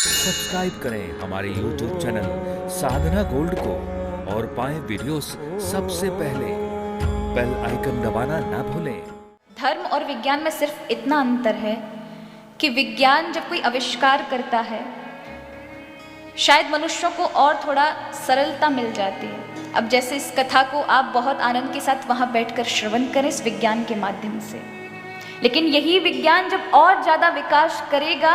Subscribe करें हमारे YouTube channel साधना gold को और पाएं वीडियोस सबसे पहले। बेल आइकन दबाना ना भूलें। धर्म और विज्ञान में सिर्फ इतना अंतर है कि विज्ञान जब कोई आविष्कार करता है शायद मनुष्यों को और थोड़ा सरलता मिल जाती है। अब जैसे इस कथा को आप बहुत आनंद के साथ वहाँ बैठकर श्रवण करें इस विज्ञान के माध्यम से, लेकिन यही विज्ञान जब और ज़्यादा विकास करेगा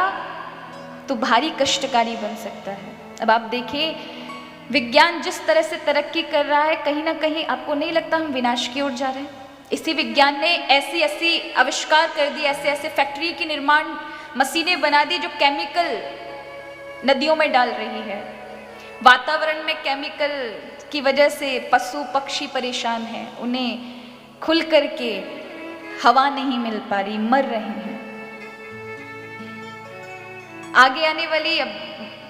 तो भारी कष्टकारी बन सकता है। अब आप देखिए विज्ञान जिस तरह से तरक्की कर रहा है, कहीं ना कहीं आपको नहीं लगता हम विनाश की ओर जा रहे हैं? इसी विज्ञान ने ऐसी ऐसी आविष्कार कर दी, ऐसे ऐसे फैक्ट्री की निर्माण मशीनें बना दी जो केमिकल नदियों में डाल रही है। वातावरण में केमिकल की वजह से पशु पक्षी परेशान हैं, उन्हें खुल करके हवा नहीं मिल पा रही, मर रहे हैं। आगे आने वाली, अब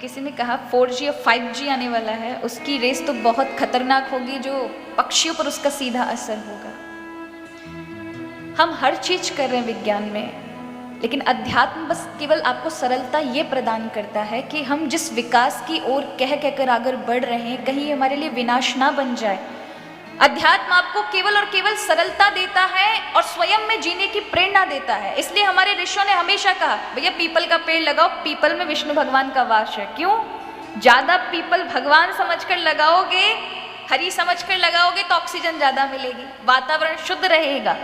किसी ने कहा 4G और 5G आने वाला है, उसकी रेस तो बहुत खतरनाक होगी, जो पक्षियों पर उसका सीधा असर होगा। हम हर चीज कर रहे हैं विज्ञान में, लेकिन अध्यात्म बस केवल आपको सरलता ये प्रदान करता है कि हम जिस विकास की ओर कह कहकर आगे बढ़ रहे हैं कहीं हमारे लिए विनाश ना बन जाए। अध्यात्म आपको केवल और केवल सरलता देता है और स्वयं में जीने की प्रेरणा देता है। इसलिए हमारे ऋषियों ने हमेशा कहा भैया पीपल का पेड़ लगाओ, पीपल में विष्णु भगवान का वास है। क्यों? ज्यादा पीपल भगवान समझकर लगाओगे, हरी समझकर लगाओगे तो ऑक्सीजन ज्यादा मिलेगी, वातावरण शुद्ध रहेगा।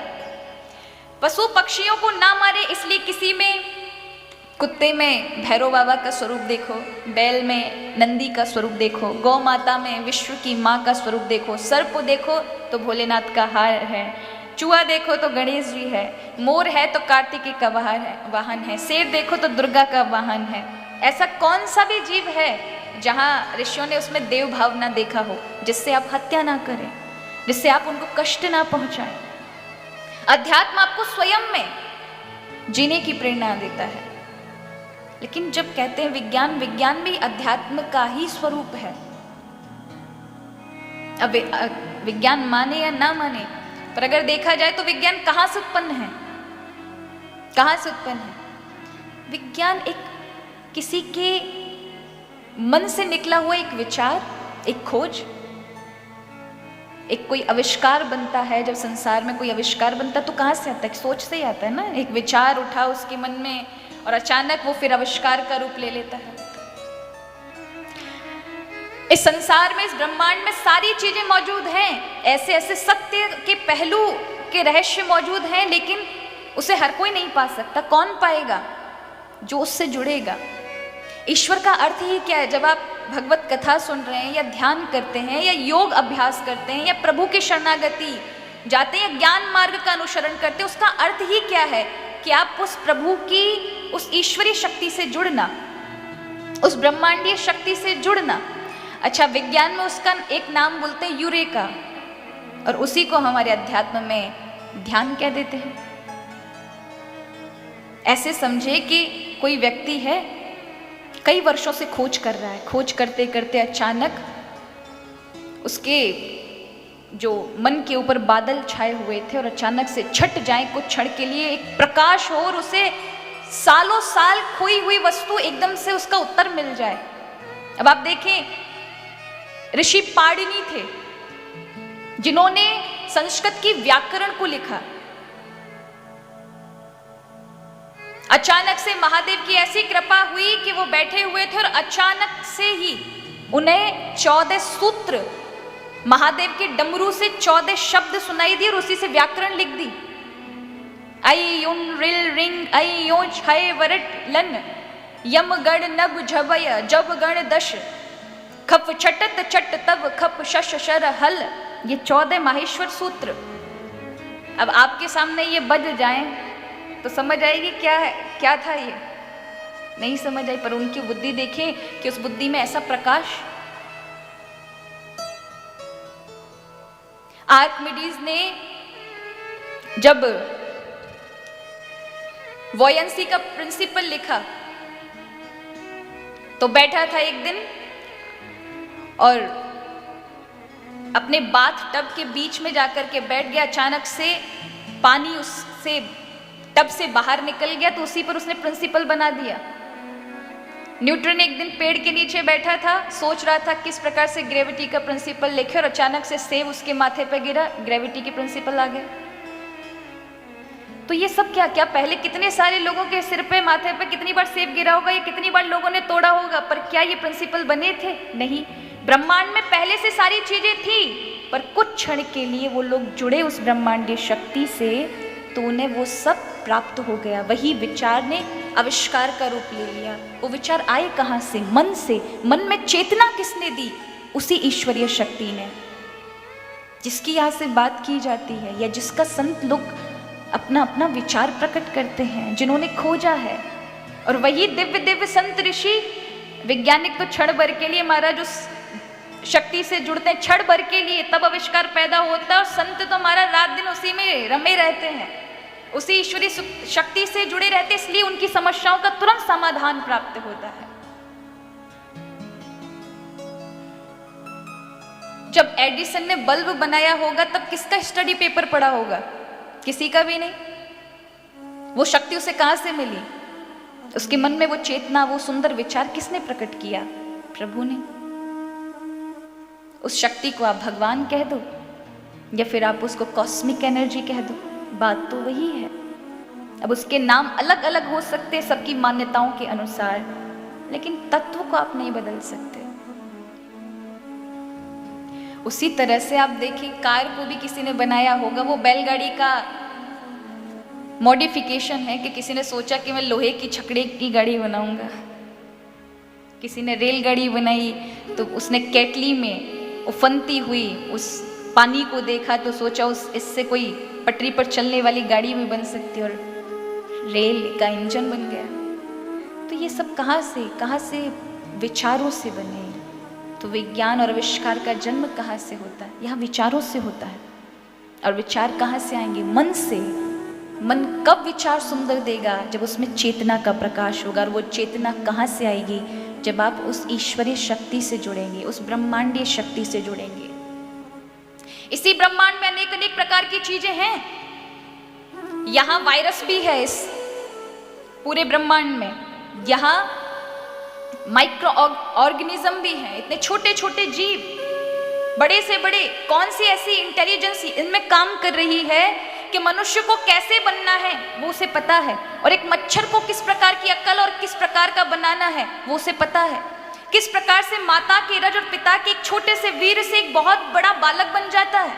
पशु पक्षियों को ना मारे, इसलिए किसी में कुत्ते में भैरव बाबा का स्वरूप देखो, बैल में नंदी का स्वरूप देखो, गौ माता में विश्व की माँ का स्वरूप देखो, सर्प देखो तो भोलेनाथ का हार है, चूहा देखो तो गणेश जी है, मोर है तो कार्तिकेय का वाहन है, शेर देखो तो दुर्गा का वाहन है। ऐसा कौन सा भी जीव है जहाँ ऋषियों ने उसमें देव भाव ना देखा हो, जिससे आप हत्या ना करें, जिससे आप उनको कष्ट ना पहुंचाएं। अध्यात्म आपको स्वयं में जीने की प्रेरणा देता है। लेकिन जब कहते हैं विज्ञान, विज्ञान भी अध्यात्म का ही स्वरूप है। अब विज्ञान माने या ना माने, पर अगर देखा जाए तो विज्ञान कहाँ से उत्पन्न है? कहाँ से उत्पन्न है? विज्ञान एक किसी के मन से निकला हुआ एक विचार, एक खोज, एक कोई आविष्कार बनता है। जब संसार में कोई आविष्कार बनता है तो कहाँ से आता है? सोच से ही आता है ना। एक विचार उठा उसके मन में और अचानक वो फिर आविष्कार का रूप ले लेता है। इस संसार में, इस ब्रह्मांड में सारी चीजें मौजूद हैं, ऐसे ऐसे सत्य के पहलू के रहस्य मौजूद हैं, लेकिन उसे हर कोई नहीं पा सकता। कौन पाएगा? जो उससे जुड़ेगा। ईश्वर का अर्थ ही क्या है? जब आप भगवत कथा सुन रहे हैं या ध्यान करते हैं या योग अभ्यास करते हैं या प्रभु की शरणागति जाते हैं या ज्ञान मार्ग का अनुसरण करते हैं, उसका अर्थ ही क्या है? कि आप उस प्रभु की, उस ईश्वरीय शक्ति से जुड़ना, उस ब्रह्मांडीय शक्ति से जुड़ना। अच्छा, विज्ञान में उसका एक नाम बोलते हैं यूरेका, और उसी को हमारे अध्यात्म में ध्यान कह देते हैं। ऐसे समझे कि कोई व्यक्ति है, कई वर्षों से खोज कर रहा है, खोज करते करते अचानक उसके जो मन के ऊपर बादल छाए हुए थे और अचानक से छट जाए कुछ क्षण के लिए, एक प्रकाश हो और उसे सालों साल खोई हुई वस्तु एकदम से उसका उत्तर मिल जाए। अब आप देखें, ऋषि पाणिनि थे जिन्होंने संस्कृत की व्याकरण को लिखा। अचानक से महादेव की ऐसी कृपा हुई कि वो बैठे हुए थे और अचानक से ही उन्हें 14 सूत्र, महादेव के डमरू से 14 शब्द सुनाई दिए और उसी से व्याकरण लिख दी। आई युन रिल रिंग आई यो छय वरट लन यम गण नभ झबय जब गण दश खप छटत छट तब खप शश शर हल। ये 14 माहेश्वर सूत्र अब आपके सामने ये बज जाएं तो समझ आएगी क्या है, क्या था ये? नहीं समझ आई। पर उनकी बुद्धि देखें कि उस बुद्धि में ऐसा प्रकाश। आर्किमिडीज ने जब वॉयंसी का प्रिंसिपल लिखा तो बैठा था एक दिन और अपने बाथ टब के बीच में जाकर के बैठ गया। अचानक से पानी उससे टब से बाहर निकल गया तो उसी पर उसने प्रिंसिपल बना दिया। न्यूटन एक दिन पेड़ के नीचे बैठा था, सोच रहा था किस प्रकार से ग्रेविटी का प्रिंसिपल लिखे, और अचानक से सेब उसके माथे पे गिरा, ग्रेविटी की प्रिंसिपल आ गया। तो ये सब क्या क्या पहले कितने सारे लोगों के सिर पे, माथे पे कितनी बार सेब गिरा होगा, ये कितनी बार लोगों ने तोड़ा होगा, पर क्या ये प्रिंसिपल बने थे? नहीं। ब्रह्मांड में पहले से सारी चीजें थी, पर कुछ क्षण के लिए वो लोग जुड़े उस ब्रह्मांडीय शक्ति से, तो उन्हें वो सब प्राप्त हो गया। वही विचार ने आविष्कार का रूप ले लिया। वो विचार आए कहाँ से? मन से। मन में चेतना किसने दी? उसी ईश्वरीय शक्ति ने, जिसकी यहाँ से बात की जाती है, या जिसका संत लोग अपना अपना विचार प्रकट करते हैं, जिन्होंने खोजा है। और वही दिव्य दिव्य संत ऋषि, वैज्ञानिक तो क्षण भर के लिए महाराज उस शक्ति से जुड़ते हैं, क्षण भर के लिए, तब आविष्कार पैदा होता है। और संत तो हमारा रात दिन उसी में रमे रहते हैं, उसी ईश्वरीय शक्ति से जुड़े रहते, इसलिए उनकी समस्याओं का तुरंत समाधान प्राप्त होता है। जब एडिसन ने बल्ब बनाया होगा, तब किसका स्टडी पेपर पढ़ा होगा? किसी का भी नहीं। वो शक्ति उसे कहां से मिली? उसके मन में वो चेतना, वो सुंदर विचार किसने प्रकट किया? प्रभु ने। उस शक्ति को आप भगवान कह दो, या फिर आप उसको कॉस्मिक एनर्जी कह दो, बात तो वही है। अब उसके नाम अलग अलग हो सकते हैं सबकी मान्यताओं के अनुसार, लेकिन तत्व को आप नहीं बदल सकते। उसी तरह से आप देखिए, कार को भी किसी ने बनाया होगा, वो बैलगाड़ी का मॉडिफिकेशन है कि किसी ने सोचा कि मैं लोहे की छकड़े की गाड़ी बनाऊंगा। किसी ने रेलगाड़ी बनाई तो उसने केटली में उफनती हुई उस पानी को देखा तो सोचा इससे कोई पटरी पर चलने वाली गाड़ी भी बन सकती, और रेल का इंजन बन गया। तो ये सब कहाँ से विचारों से बने। तो विज्ञान और आविष्कार का जन्म कहाँ से होता है? यहाँ विचारों से होता है। और विचार कहाँ से आएंगे? मन से। मन कब विचार सुंदर देगा? जब उसमें चेतना का प्रकाश होगा। और वो चेतना कहाँ से आएगी? जब आप उस ईश्वरीय शक्ति से जुड़ेंगे, उस ब्रह्मांडीय शक्ति से जुड़ेंगे। इसी ब्रह्मांड में अनेक अनेक प्रकार की चीजें हैं। यहाँ वायरस भी है इस पूरे ब्रह्मांड में। यहाँ माइक्रो ऑर्गेनिज्म भी है, इतने छोटे छोटे जीव, बड़े से बड़े। कौन सी ऐसी इंटेलिजेंस इनमें काम कर रही है कि मनुष्य को कैसे बनना है वो उसे पता है, और एक मच्छर को किस प्रकार की अक्ल और किस प्रकार का बनाना है वो उसे पता है। किस प्रकार से माता के रज और पिता के एक छोटे से वीर से एक बहुत बड़ा बालक बन जाता है,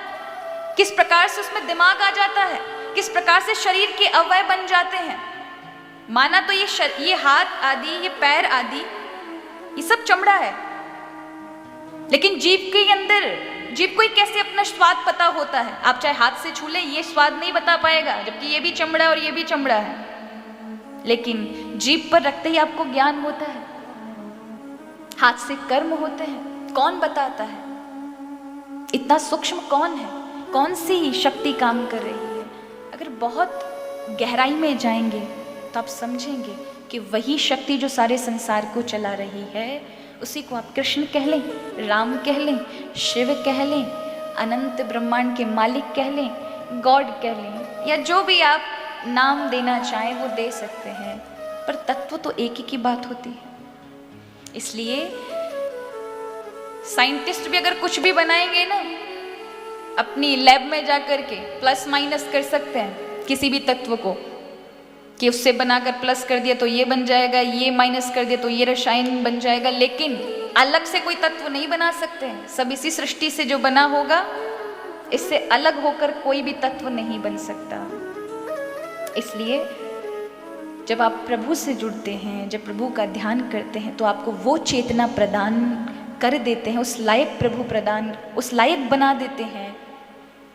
किस प्रकार से उसमें दिमाग आ जाता है, किस प्रकार से शरीर के अवयव बन जाते हैं। माना तो ये हाथ आदि, ये पैर आदि, ये सब चमड़ा है, लेकिन जीव के अंदर, जीव को ही कैसे अपना स्वाद पता होता है। आप चाहे हाथ से छू ले, ये स्वाद नहीं बता पाएगा, जबकि ये भी चमड़ा और ये भी चमड़ा है। लेकिन जीभ पर रखते ही आपको ज्ञान होता है। हाथ से कर्म होते हैं, कौन बताता है? इतना सूक्ष्म कौन है? कौन सी शक्ति काम कर रही है? अगर बहुत गहराई में जाएंगे तो आप समझेंगे कि वही शक्ति जो सारे संसार को चला रही है, उसी को आप कृष्ण कह लें, राम कह लें, शिव कह लें, अनंत ब्रह्मांड के मालिक कह लें, गॉड कह लें, या जो भी आप नाम देना चाहें वो दे सकते हैं, पर तत्व तो एक ही की बात होती है। इसलिए साइंटिस्ट भी अगर कुछ भी बनाएंगे ना, अपनी लैब में जाकर के प्लस माइनस कर सकते हैं किसी भी तत्व को, कि उससे बनाकर प्लस कर दिया तो ये बन जाएगा, ये माइनस कर दिया तो ये रसायन बन जाएगा, लेकिन अलग से कोई तत्व नहीं बना सकते हैं। सब इसी सृष्टि से जो बना होगा, इससे अलग होकर कोई भी तत्व नहीं बन सकता। इसलिए जब आप प्रभु से जुड़ते हैं, जब प्रभु का ध्यान करते हैं, तो आपको वो चेतना प्रदान कर देते हैं, उस लायक प्रभु प्रदान, उस लायक बना देते हैं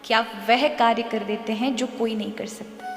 कि आप वह कार्य कर देते हैं जो कोई नहीं कर सकता।